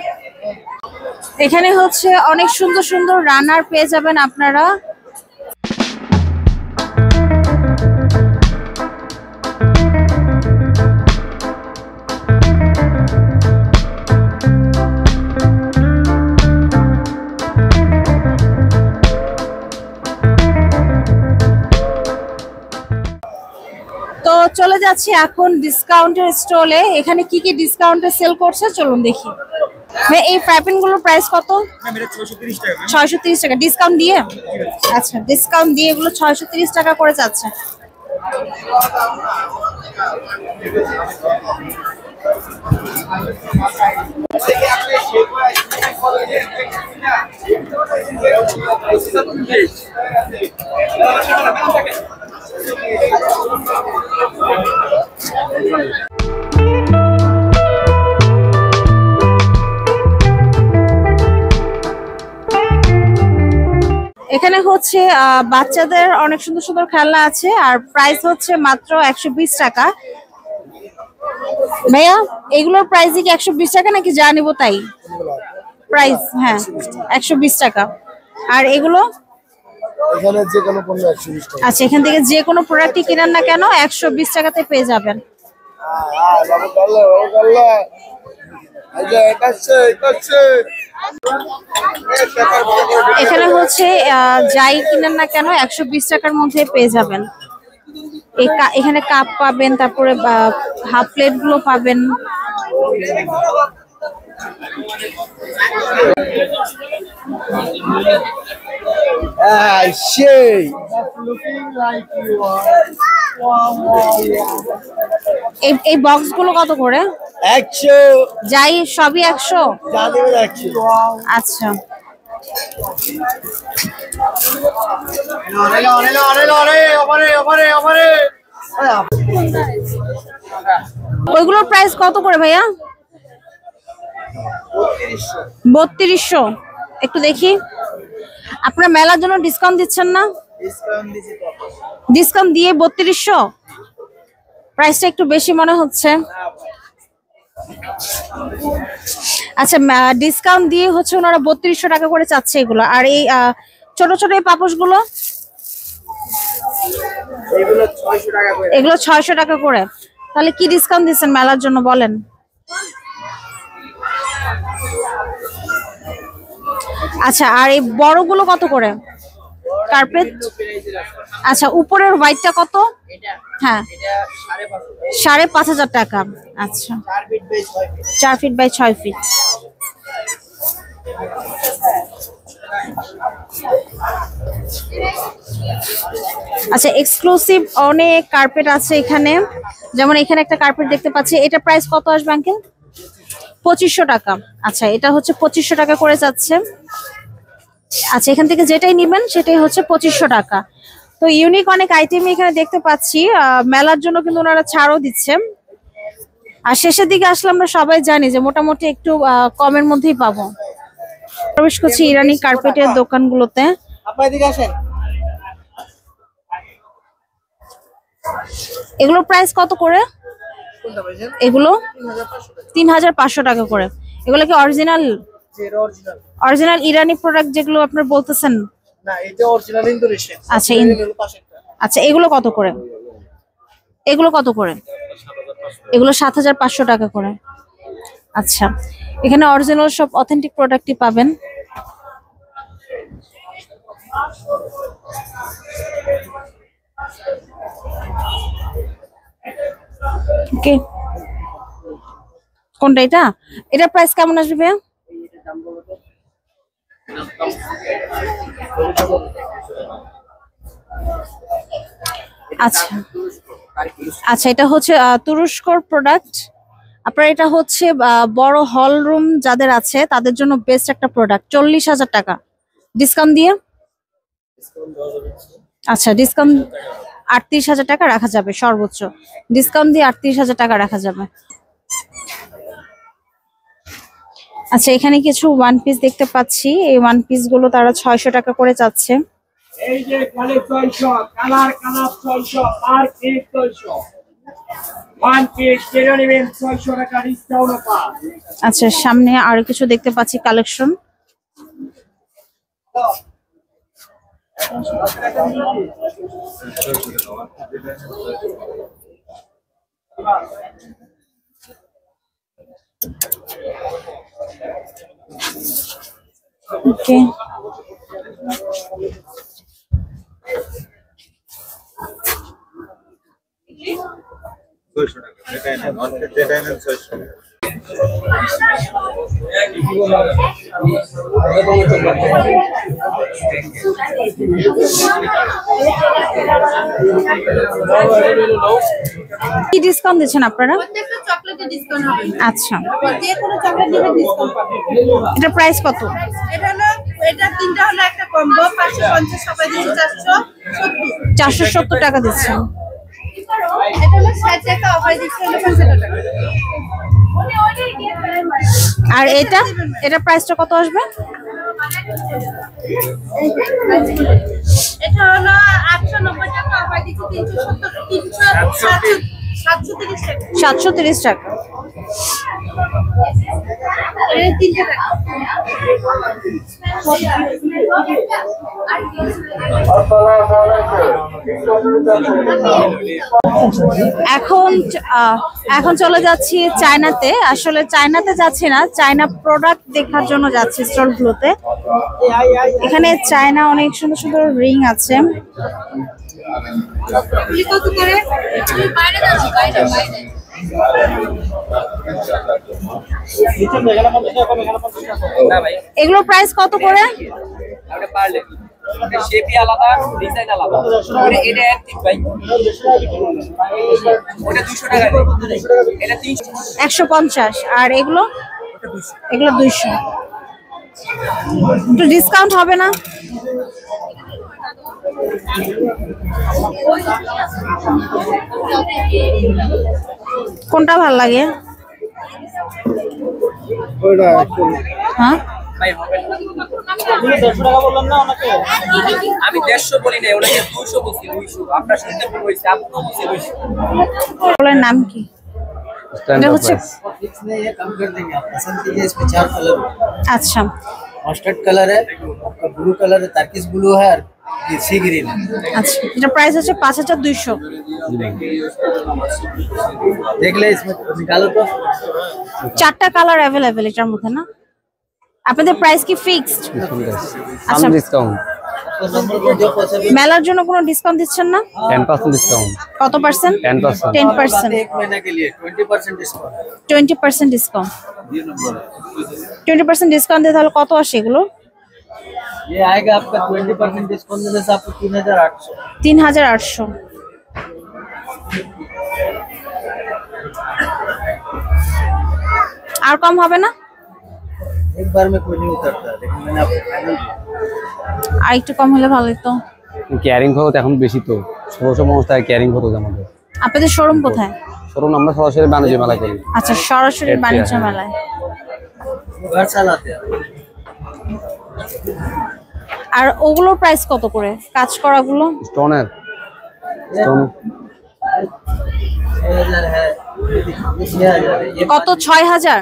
এখানে হচ্ছে অনেক সুন্দর সুন্দর রানার পেয়ে যাবেন আপনারা। তো চলে যাচ্ছি এখন ডিসকাউন্টের স্টলে। এখানে কি কি ডিসকাউন্টে সেল করছে চলুন দেখি। ভাই, এই ফ্রাইপিন গুলোর প্রাইস কত? 630 টাকা। 630 টাকা ডিসকাউন্ট দিয়ে? আচ্ছা, ডিসকাউন্ট দিয়ে এগুলো 630 টাকা করে যাচ্ছে। এখানে হচ্ছে বাচ্চাদের অনেক সুন্দর সুন্দর খেলনা আছে, আর প্রাইস হচ্ছে মাত্র 120 টাকা। ভাইয়া, এগুলোর প্রাইস কি 120 টাকা নাকি যা নিব তাই প্রাইস? হ্যাঁ, 120 টাকা। আর এগুলো এখানে যে কোনো পণ্য 120 টাকা। আচ্ছা, এখান থেকে যে কোনো প্রোডাক্টই কিনেন না কেন 120 টাকাতে পেয়ে যাবেন। এখানে হচ্ছে যাই কিনেন না কেন 120 টাকার মধ্যে পেয়ে যাবেন। এখানে কাপ পাবেন, তারপরে হাফ প্লেট গুলো পাবেন। এই বক্স গুলো কত করে? 100। যাই সবই 100? যা দেবেন 100। আচ্ছা, ওইগুলোর প্রাইস কত করে ভাইয়া? 3200। একটু দেখি, আপনারা মেলার জন্য ডিসকাউন্ট দিচ্ছেন না? ডিসকাউন্ট দিয়ে 3200? প্রাইসটা একটু বেশি মনে হচ্ছে। আচ্ছা, ডিসকাউন্ট দিয়ে হচ্ছে ওনারা 3200 টাকা করে চাচ্ছে এগুলো। আর এই ছোট ছোট এই পাপোশ গুলো, এগুলো 600 টাকা করে। তাহলে কি ডিসকাউন্ট দিচ্ছেন মেলার জন্য বলেন? আচ্ছা, আর এই বড়গুলো কত করে? কার্পেট। আচ্ছা, উপরের হোয়াইটটা কত? হ্যাঁ, 5,500 টাকা। আচ্ছা, 4 ফিট বাই 6 ফিট। আচ্ছা, এক্সক্লুসিভ অনেক কার্পেট আছে এখানে। যেমন এখানে একটা কার্পেট দেখতে পাচ্ছি, এটা প্রাইস কত আসবে আঙ্কেল? 2500 টাকা। আচ্ছা, এটা হচ্ছে 2500 টাকা করে যাচ্ছে। আচ্ছা, এখান থেকে যেটাই নেবেন সেটাই হচ্ছে 2500 টাকা। তো ইউনিক অনেক আইটেম এখানে দেখতে পাচ্ছি। মেলার জন্য কিন্তু ওনারা ছাড়ও দিচ্ছে। আর শেষের দিকে আসলে আমরা সবাই জানি যে মোটামুটি একটু কমের মধ্যেই পাবো। প্রবেশ করছি ইরানি কার্পেটের দোকানগুলোতে। এগুলোর প্রাইস কত করে? এগুলো 3500 টাকা করে। এগুলো কি অরিজিনাল? অরিজিনাল ইরানি প্রোডাক্ট যেগুলো আপনারা বলতেছেন? না, এটা অরিজিনাল ইন্দোনেশিয়ান। আচ্ছা, আচ্ছা, এগুলো কত করে? এগুলো কত করে? এগুলো 7500 টাকা করে। আচ্ছা, এখানে অরিজিনাল সব অথেন্টিক প্রোডাক্টই পাবেন। ওকে, কোনটা এটা? এটা প্রাইস কেমন আসবে ভাইয়া? আচ্ছা আচ্ছা, এটা হচ্ছে তুরস্কর প্রোডাক্ট। আপনার এটা হচ্ছে বড় হল রুম যাদের আছে তাদের জন্য বেস্ট একটা প্রোডাক্ট। 40,000 টাকা ডিসকাউন্ট দিয়ে। আচ্ছা, ডিসকাউন্ট 38,000 টাকা রাখা যাবে, সর্বোচ্চ ডিসকাউন্ট দিয়ে 38,000 টাকা রাখা যাবে। আচ্ছা, এখানে কিছু ওয়ান পিস দেখতে পাচ্ছি। এই ওয়ান পিস গুলো তারা 600 টাকা করে চাচ্ছে। এই যে কালে 600, কালার 600, আর পিস 600, ওয়ান পিস কেন নেবেন 600 টাকা ডিসকাউন্ট অফার। আচ্ছা, সামনে আরো কিছু দেখতে পাচ্ছি কালেকশন। ওকে, কি ডিসকাউন্ট দিচ্ছেন আপনারা? প্রত্যেকটা চকলেটে ডিসকাউন্ট হবে। আচ্ছা, যে কোনো চকলেট নেবে ডিসকাউন্ট পাবে। এটা প্রাইস কত? এটা তিনটা হলো একটা কম্বো 550, সবাই দিচ্ছে 470। 470 টাকা দিচ্ছেন। এটা হলো 60 টাকা অফার দিচ্ছে, হলো 50 টাকা। আর এটা প্রাইসটা কত আসবে? এটা হলো 890 টাকা অফার দিচ্ছে, 730 টাকা। এই তিনটা টাকা। এখন চলে যাচ্ছি চায়নাতে। আসলে চায়নাতে যাচ্ছি না, চায়না প্রোডাক্ট দেখার জন্য যাচ্ছি স্টলগুলোতে। এখানে চায়না অনেক সুন্দর সুন্দর রিং আছে। কত করে? বাইরে যাচ্ছি, বাইরে। এগুলোর প্রাইস কত করে? শেপই আলাদা, ডিজাইন আলাদা। এটা এক ঠিক ভাই, ওটা 200 টাকা, এটা 150। আর এগুলো 200। একটু ডিসকাউন্ট হবে না? কোনটা ভালো লাগে? হ্যাঁ, আমি 150 বলি না, ওনাকে 200 বলছি। 200 আপনার সাথে বলছি, আপনিও বলছি 200। এগুলোর নাম কি? এটা হচ্ছে कम कर देंगे आप पसंद कीजिए। इसमें 4 कलर আচ্ছা मस्टर्ड कलर है, आपका ब्लू कलर है, तार्किस ब्लू है और ये सी ग्रीन है। আচ্ছা, এটা প্রাইস হচ্ছে 5200। देख ले, इसमें निकालो तो 4টা কালার अवेलेबल এটার মধ্যে না? আপনাদের প্রাইস কি ফিক্সড? আচ্ছা, ডিসকাউন্ট आपको नंबर को जो पॉसिबल মেলার জন্য কোনো ডিসকাউন্ট দিচ্ছেন না? 10% ডিসকাউন্ট। কত পার্সেন্ট? 10%। 10%। एक महीने के लिए 20% डिस्काउंट। 20% ডিসকাউন্ট। 20% ডিসকাউন্ট দিয়ে তাহলে কত আসে এগুলো? ये आएगा आपका 20% डिस्काउंट देने से आपको 3800। 3800। আর কম হবে না? एक बार में कोई नहीं उतरता, लेकिन मैंने आपको फाइनल আর একটু কম হলে ভালো হতো। ক্যারিং খরচ এখন বেশি তো, 1650 টাকা ক্যারিং খরচ আমাদের। আপনাদের শোরুম কোথায়? শোরুম আমরা সরাসরি বাণিজ্য মেলা করি। আচ্ছা, সরাসরি বাণিজ্য মেলায়। घर चलाते हैं। আর ওগুলোর প্রাইস কত করে কাজ করাগুলো? স্টোনের স্টোন 6000 है, ये 6000 है, ये কত? 6000।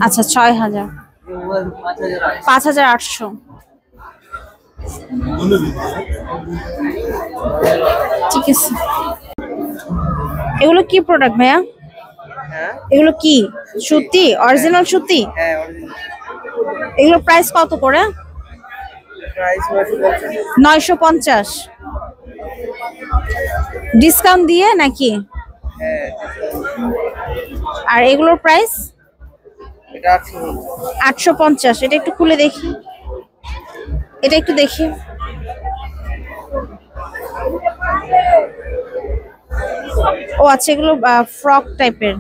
আচ্ছা 6000। ये हुआ 5800। 5800। ঠিক আছে। এগুলো কি প্রোডাক্ট ভাইয়া? এগুলো কি সুতি? অরিজিনাল সুতি? है এগুলো প্রাইস কত করে? प्राइस 950। ডিসকাউন্ট দিয়ে নাকি? আর এগুলোর প্রাইস? এটা 850। এটা একটু খুলে দেখি, এটা একটু দেখি। ও আচ্ছা, এগুলো ফ্রক টাইপের।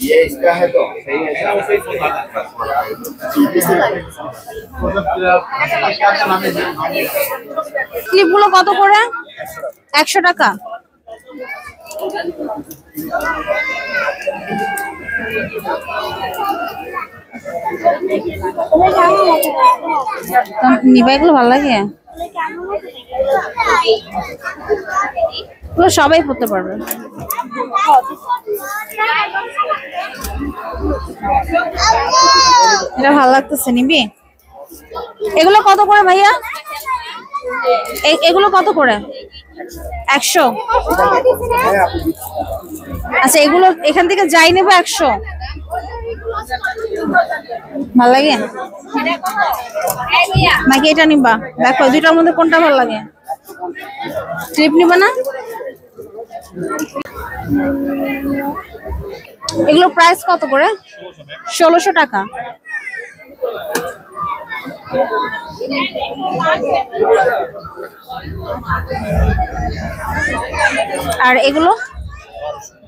ये इसका है तो सही है। ক্লিপগুলো কত করে? 100 টাকা। নিবাইগুলো ভালো লাগে? এগুলো সবাই পড়তে পারবে। এটা ভালো লাগতেছে, নিবি? এগুলো কত করে ভাইয়া? এগুলো কত করে? 100। আচ্ছা, এগুলো এখান থেকে যাই নেবো 100। ভালো লাগে নাকি এটা নিবা? দেখো দুইটার মধ্যে কোনটা ভালো লাগে। ক্লিপ নিবা না? এগুলো প্রাইস কত করে? 1600 টাকা। আর এগুলো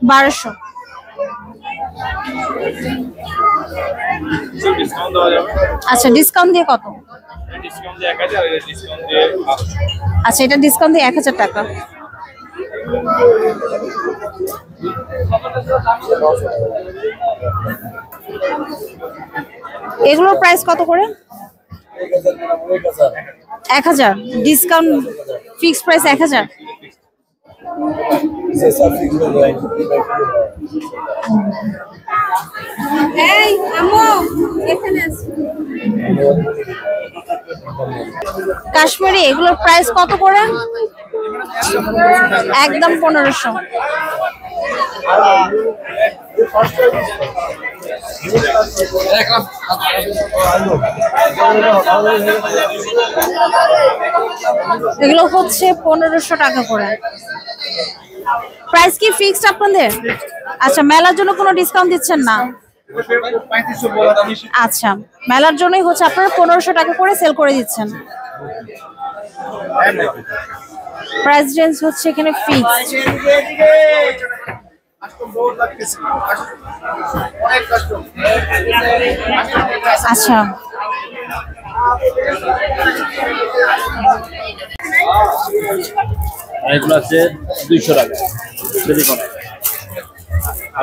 1200। আচ্ছা, ডিসকাউন্ট দিয়ে কত? আচ্ছা, এটা ডিসকাউন্ট দিয়ে 1000 টাকা। এগুলোর প্রাইস কত করে? 1000। Discount fixed price 1000। এই আম্মু এখানে আছে। কাশ্মীরি এগুলোর প্রাইস কত করে? একদম 1500। এগুলো হচ্ছে 1500 টাকা করে। প্রাইস কি ফিক্সড আপনাদের? আচ্ছা, মেলার জন্য কোনো ডিসকাউন্ট দিচ্ছেন না? আচ্ছা, মেলার জন্যই হচ্ছে আপনারা 1500 টাকা করে সেল করে দিচ্ছেন। প্রাইস রেঞ্জ হচ্ছে এখানে ফিক্সড। আচ্ছা, এগুলো আছে 200 টাকা সিলিকন।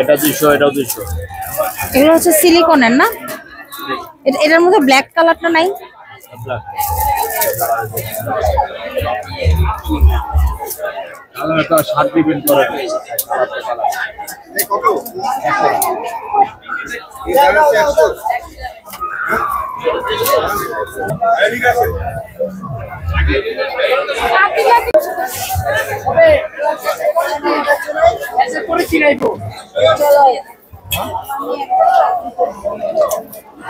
এটা 200, এটাও 200। এগুলো হচ্ছে সিলিকনের না? এটার মধ্যে ব্ল্যাক কালারটা নাই? কালারটা 7 ডিপেন্ড করে।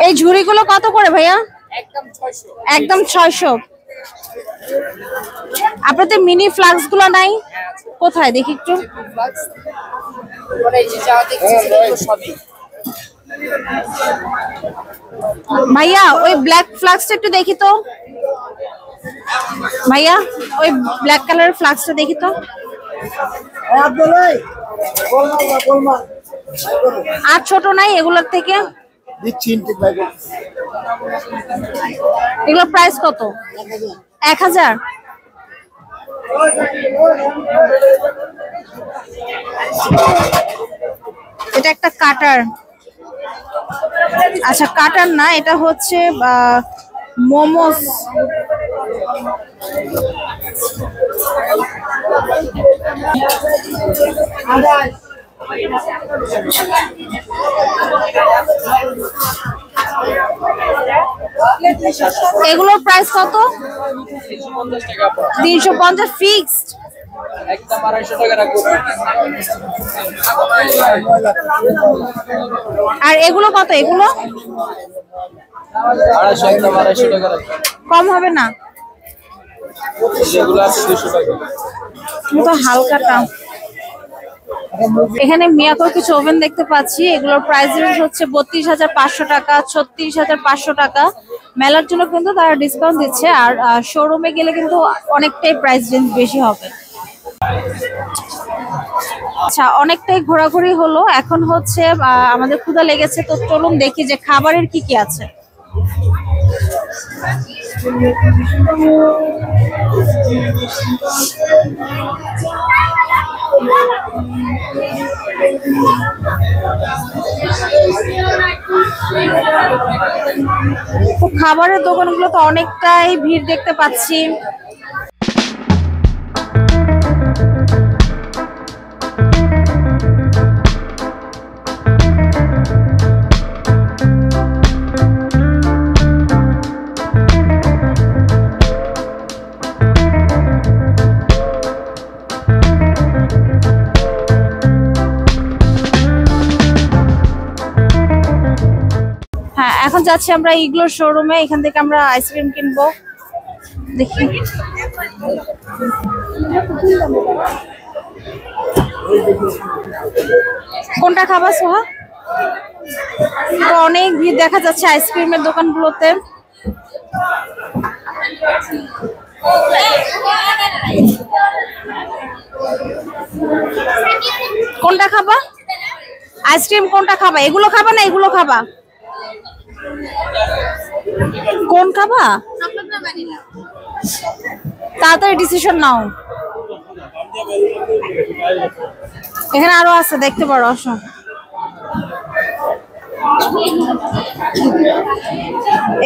এই ঝুড়িগুলো কত করে ভাইয়া? একদম 600। আপনাদের মিনি ফ্লাক্স গুলো নাই? কোথায় দেখি একটু। ভাইয়া ওই ব্ল্যাক ফ্লাক্সটা একটু দেখি তো। ভাইয়া ওই ব্ল্যাক কালারের ফ্লাক্সটা দেখি তো। আর ছোট নাই এগুলোর থেকে? এগুলোর প্রাইস কত? 1000। এটা একটা কাটার। আচ্ছা কাটার না, এটা হচ্ছে মোমোস। এগুলোর প্রাইস কত? 350 ফিক্সড। একদম 250 টাকা রাখবো। আর এগুলো কত? এগুলো 250 একদম 250 টাকা রাখবো। কম হবে না? যেগুলো আছে 200 টাকা। তো হালকাটা। এখানে মিয়াকোর কিছু ওভেন দেখতে পাচ্ছি। এগুলোর প্রাইস রেঞ্জ হচ্ছে 32,500 টাকা, 36,500 টাকা। মেলার জন্য কিন্তু তারা ডিসকাউন্ট দিচ্ছে, আর শোরুমে গেলে কিন্তু অনেকটাই প্রাইস রেঞ্জ বেশি হবে। আচ্ছা অনেকটাই ঘোরাঘুরি হলো, এখন হচ্ছে আমাদের ক্ষুধা লেগেছে, তো চলুন দেখি যে খাবারের কি কি আছে। খাবারের দোকানগুলো তো অনেকটাই ভিড় দেখতে পাচ্ছি। হ্যাঁ এখন যাচ্ছি আমরা ইগলোর শোরুমে, এখান থেকে আমরা আইসক্রিম কিনবো। দেখি কোনটা খাবা সোহা? তো অনেক ভিড় দেখা যাচ্ছে আইসক্রিমের দোকানগুলোতে। কোনটা খাবা? আইসক্রিম কোনটা খাবা? এগুলো খাবা না এগুলো খাবা? কোন খাবা? তাড়াতাড়ি ডিসিশন নাও। এখানে আরো আছে, দেখতে পারো, আসো।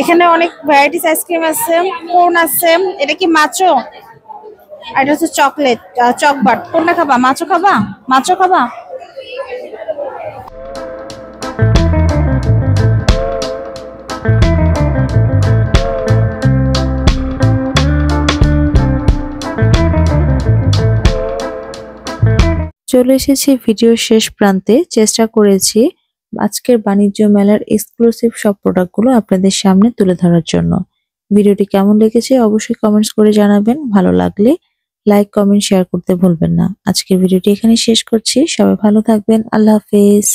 এখানে অনেক ভ্যারাইটিস আইসক্রিম আছে, কোন আছে। এটা কি মাচো? আর এটা হচ্ছে চকলেট চকবাট। কোনটা খাবা? মাচো খাবা? মাচো খাবা? চলে এসেছি ভিডিওর শেষ প্রান্তে। চেষ্টা করেছি আজকের বাণিজ্য মেলার এক্সক্লুসিভ সব প্রোডাক্টগুলো আপনাদের সামনে তুলে ধরার জন্য। ভিডিওটি কেমন লেগেছে অবশ্যই কমেন্টস করে জানাবেন। ভালো লাগলে লাইক, কমেন্ট, শেয়ার করতে ভুলবেন না। আজকের ভিডিওটি এখানে শেষ করছি। সবাই ভালো থাকবেন। আল্লাহ হাফেজ।